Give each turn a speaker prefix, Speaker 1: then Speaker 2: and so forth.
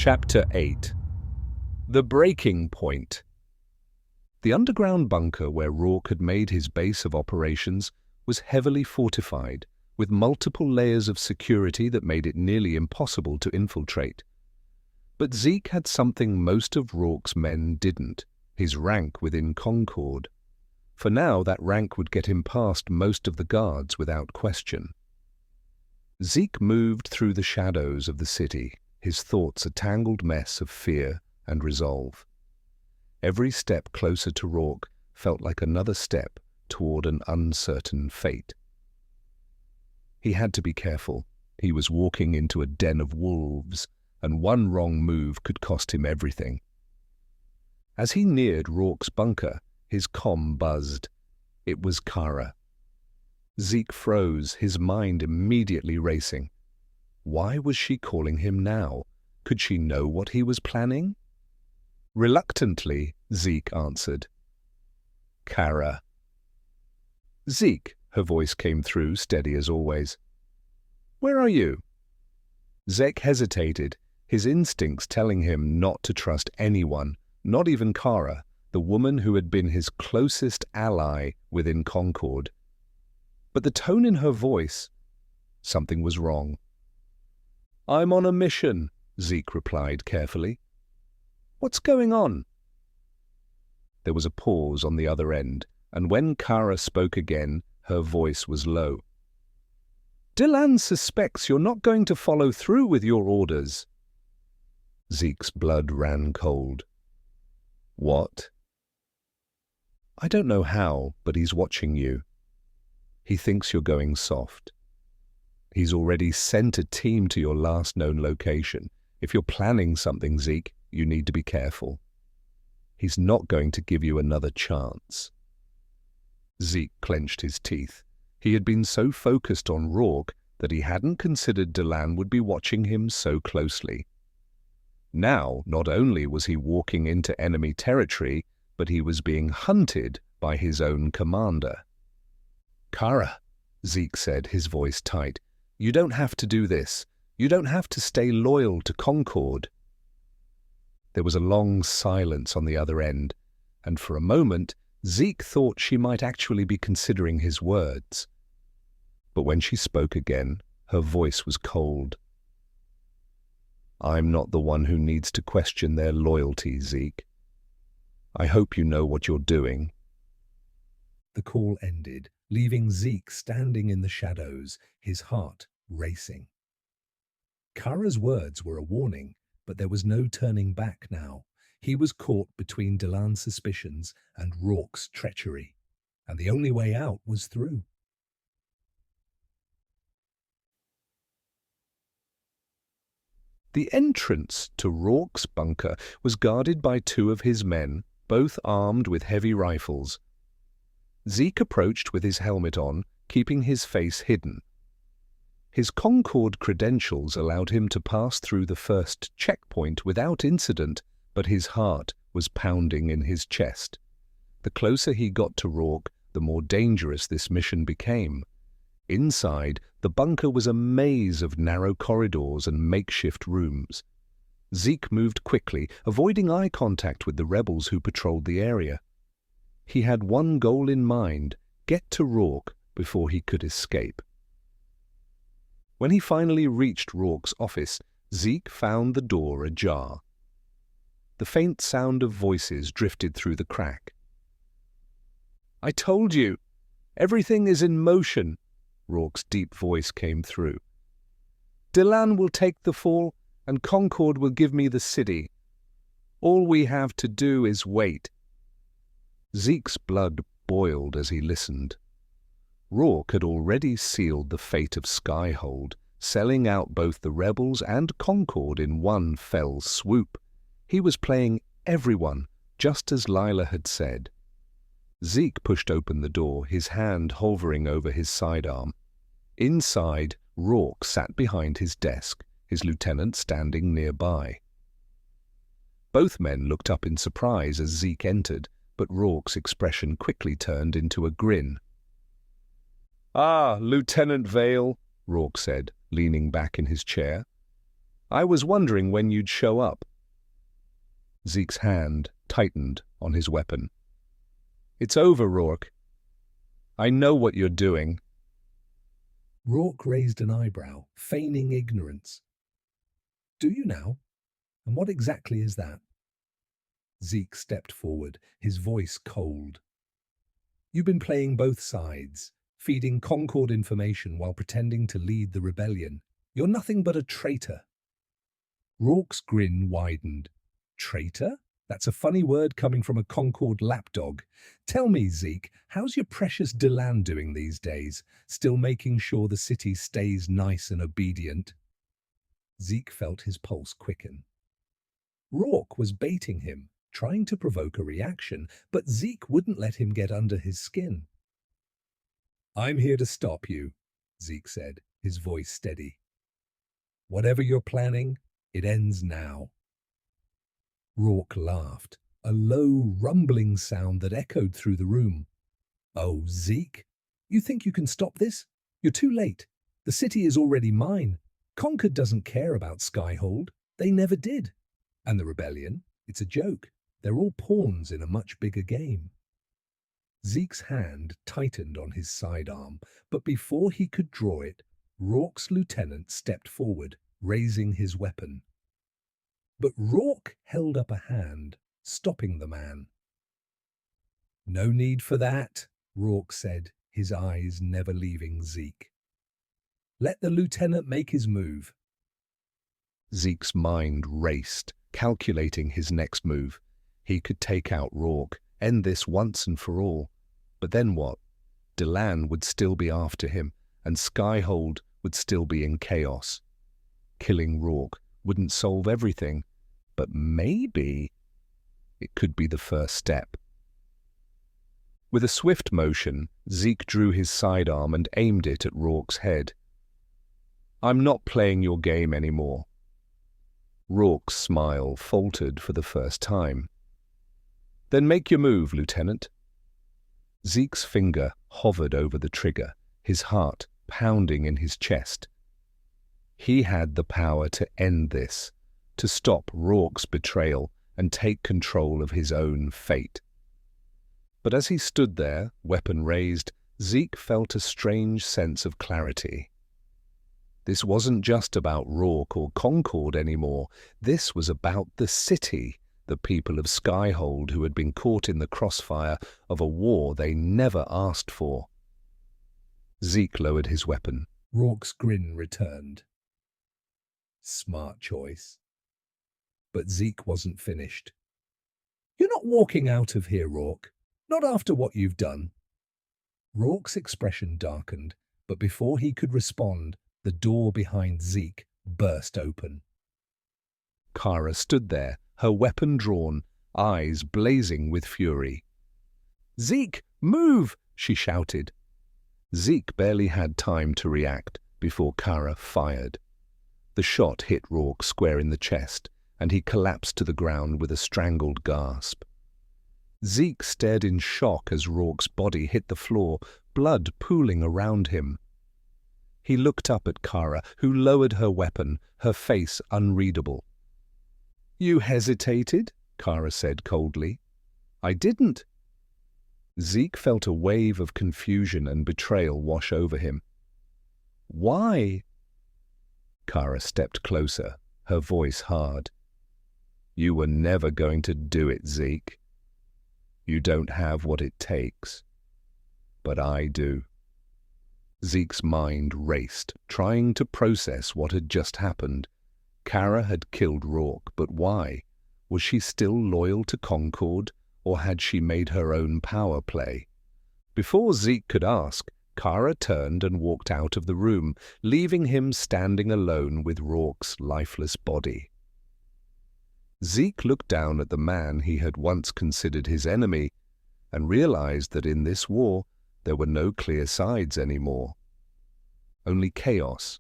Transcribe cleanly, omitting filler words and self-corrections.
Speaker 1: Chapter 8. The Breaking Point. The underground bunker where Rourke had made his base of operations was heavily fortified, with multiple layers of security that made it nearly impossible to infiltrate. But Zeke had something most of Rourke's men didn't: his rank within Concord. For now, that rank would get him past most of the guards without question. Zeke moved through the shadows of the city, his thoughts a tangled mess of fear and resolve. Every step closer to Rourke felt like another step toward an uncertain fate. He had to be careful. He was walking into a den of wolves, and one wrong move could cost him everything. As he neared Rourke's bunker, his comm buzzed. It was Kara. Zeke froze, his mind immediately racing. Why was she calling him now? Could she know what he was planning? Reluctantly, Zeke answered. Kara. Zeke, her voice came through, steady as always. Where are you? Zeke hesitated, his instincts telling him not to trust anyone, not even Kara, the woman who had been his closest ally within Concord. But the tone in her voice, something was wrong. I'm on a mission, Zeke replied carefully. What's going on? There was a pause on the other end, and when Kara spoke again, her voice was low. Dylan suspects you're not going to follow through with your orders. Zeke's blood ran cold. What? I don't know how, but he's watching you. He thinks you're going soft. He's already sent a team to your last known location. If you're planning something, Zeke, you need to be careful. He's not going to give you another chance. Zeke clenched his teeth. He had been so focused on Rourke that he hadn't considered Dylan would be watching him so closely. Now, not only was he walking into enemy territory, but he was being hunted by his own commander. Kara, Zeke said, his voice tight. You don't have to do this. You don't have to stay loyal to Concord. There was a long silence on the other end, and for a moment Zeke thought she might actually be considering his words. But when she spoke again, her voice was cold. I'm not the one who needs to question their loyalty, Zeke. I hope you know what you're doing. The call ended, leaving Zeke standing in the shadows, his heart racing. Kara's words were a warning, but there was no turning back now. He was caught between Dylan's suspicions and Rourke's treachery, and the only way out was through. The entrance to Rourke's bunker was guarded by two of his men, both armed with heavy rifles. Zeke approached with his helmet on, keeping his face hidden. His Concord credentials allowed him to pass through the first checkpoint without incident, but his heart was pounding in his chest. The closer he got to Rourke, the more dangerous this mission became. Inside, the bunker was a maze of narrow corridors and makeshift rooms. Zeke moved quickly, avoiding eye contact with the rebels who patrolled the area. He had one goal in mind: get to Rourke before he could escape. When he finally reached Rourke's office, Zeke found the door ajar. The faint sound of voices drifted through the crack. I told you! Everything is in motion! Rourke's deep voice came through. Dylan will take the fall, and Concord will give me the city. All we have to do is wait. Zeke's blood boiled as he listened. Rourke had already sealed the fate of Skyhold, selling out both the rebels and Concord in one fell swoop. He was playing everyone, just as Lila had said. Zeke pushed open the door, his hand hovering over his sidearm. Inside, Rourke sat behind his desk, his lieutenant standing nearby. Both men looked up in surprise as Zeke entered, but Rourke's expression quickly turned into a grin. Ah, Lieutenant Vale, Rourke said, leaning back in his chair. I was wondering when you'd show up. Zeke's hand tightened on his weapon. It's over, Rourke. I know what you're doing.
Speaker 2: Rourke raised an eyebrow, feigning ignorance. Do you now? And what exactly is that? Zeke stepped forward, his voice cold. You've been playing both sides, feeding Concord information while pretending to lead the rebellion. You're nothing but a traitor. Rourke's grin widened. Traitor? That's a funny word coming from a Concord lapdog. Tell me, Zeke, how's your precious Delan doing these days? Still making sure the city stays nice and obedient? Zeke felt his pulse quicken. Rourke was baiting him, trying to provoke a reaction, but Zeke wouldn't let him get under his skin. I'm here to stop you, Zeke said, his voice steady. Whatever you're planning, it ends now. Rourke laughed, a low, rumbling sound that echoed through the room. Oh, Zeke, you think you can stop this? You're too late. The city is already mine. Concord doesn't care about Skyhold. They never did. And the rebellion? It's a joke. They're all pawns in a much bigger game. Zeke's hand tightened on his sidearm, but before he could draw it, Rourke's lieutenant stepped forward, raising his weapon. But Rourke held up a hand, stopping the man. No need for that, Rourke said, his eyes never leaving Zeke. Let the lieutenant make his move.
Speaker 1: Zeke's mind raced, calculating his next move. He could take out Rourke, end this once and for all. But then what? Delan would still be after him, and Skyhold would still be in chaos. Killing Rourke wouldn't solve everything, but maybe it could be the first step. With a swift motion, Zeke drew his sidearm and aimed it at Rourke's head. I'm not playing your game anymore. Rourke's smile faltered for the first time. Then make your move, Lieutenant. Zeke's finger hovered over the trigger, his heart pounding in his chest. He had the power to end this, to stop Rourke's betrayal and take control of his own fate. But as he stood there, weapon raised, Zeke felt a strange sense of clarity. This wasn't just about Rourke or Concord anymore. This was about the city, the people of Skyhold who had been caught in the crossfire of a war they never asked for. Zeke lowered his weapon.
Speaker 2: Rourke's grin returned. Smart choice. But Zeke wasn't finished. You're not walking out of here, Rourke. Not after what you've done. Rourke's expression darkened, but before he could respond, the door behind Zeke burst open.
Speaker 1: Kara stood there, her weapon drawn, eyes blazing with fury. "Zeke, move!" she shouted. Zeke barely had time to react before Kara fired. The shot hit Rourke square in the chest, and he collapsed to the ground with a strangled gasp. Zeke stared in shock as Rourke's body hit the floor, blood pooling around him. He looked up at Kara, who lowered her weapon, her face unreadable. "You hesitated?" Kara said coldly. "I didn't." Zeke felt a wave of confusion and betrayal wash over him. "Why?" Kara stepped closer, her voice hard. "You were never going to do it, Zeke. You don't have what it takes. But I do." Zeke's mind raced, trying to process what had just happened. Kara had killed Rourke, but why? Was she still loyal to Concord, or had she made her own power play? Before Zeke could ask, Kara turned and walked out of the room, leaving him standing alone with Rourke's lifeless body. Zeke looked down at the man he had once considered his enemy and realized that in this war there were no clear sides anymore. Only chaos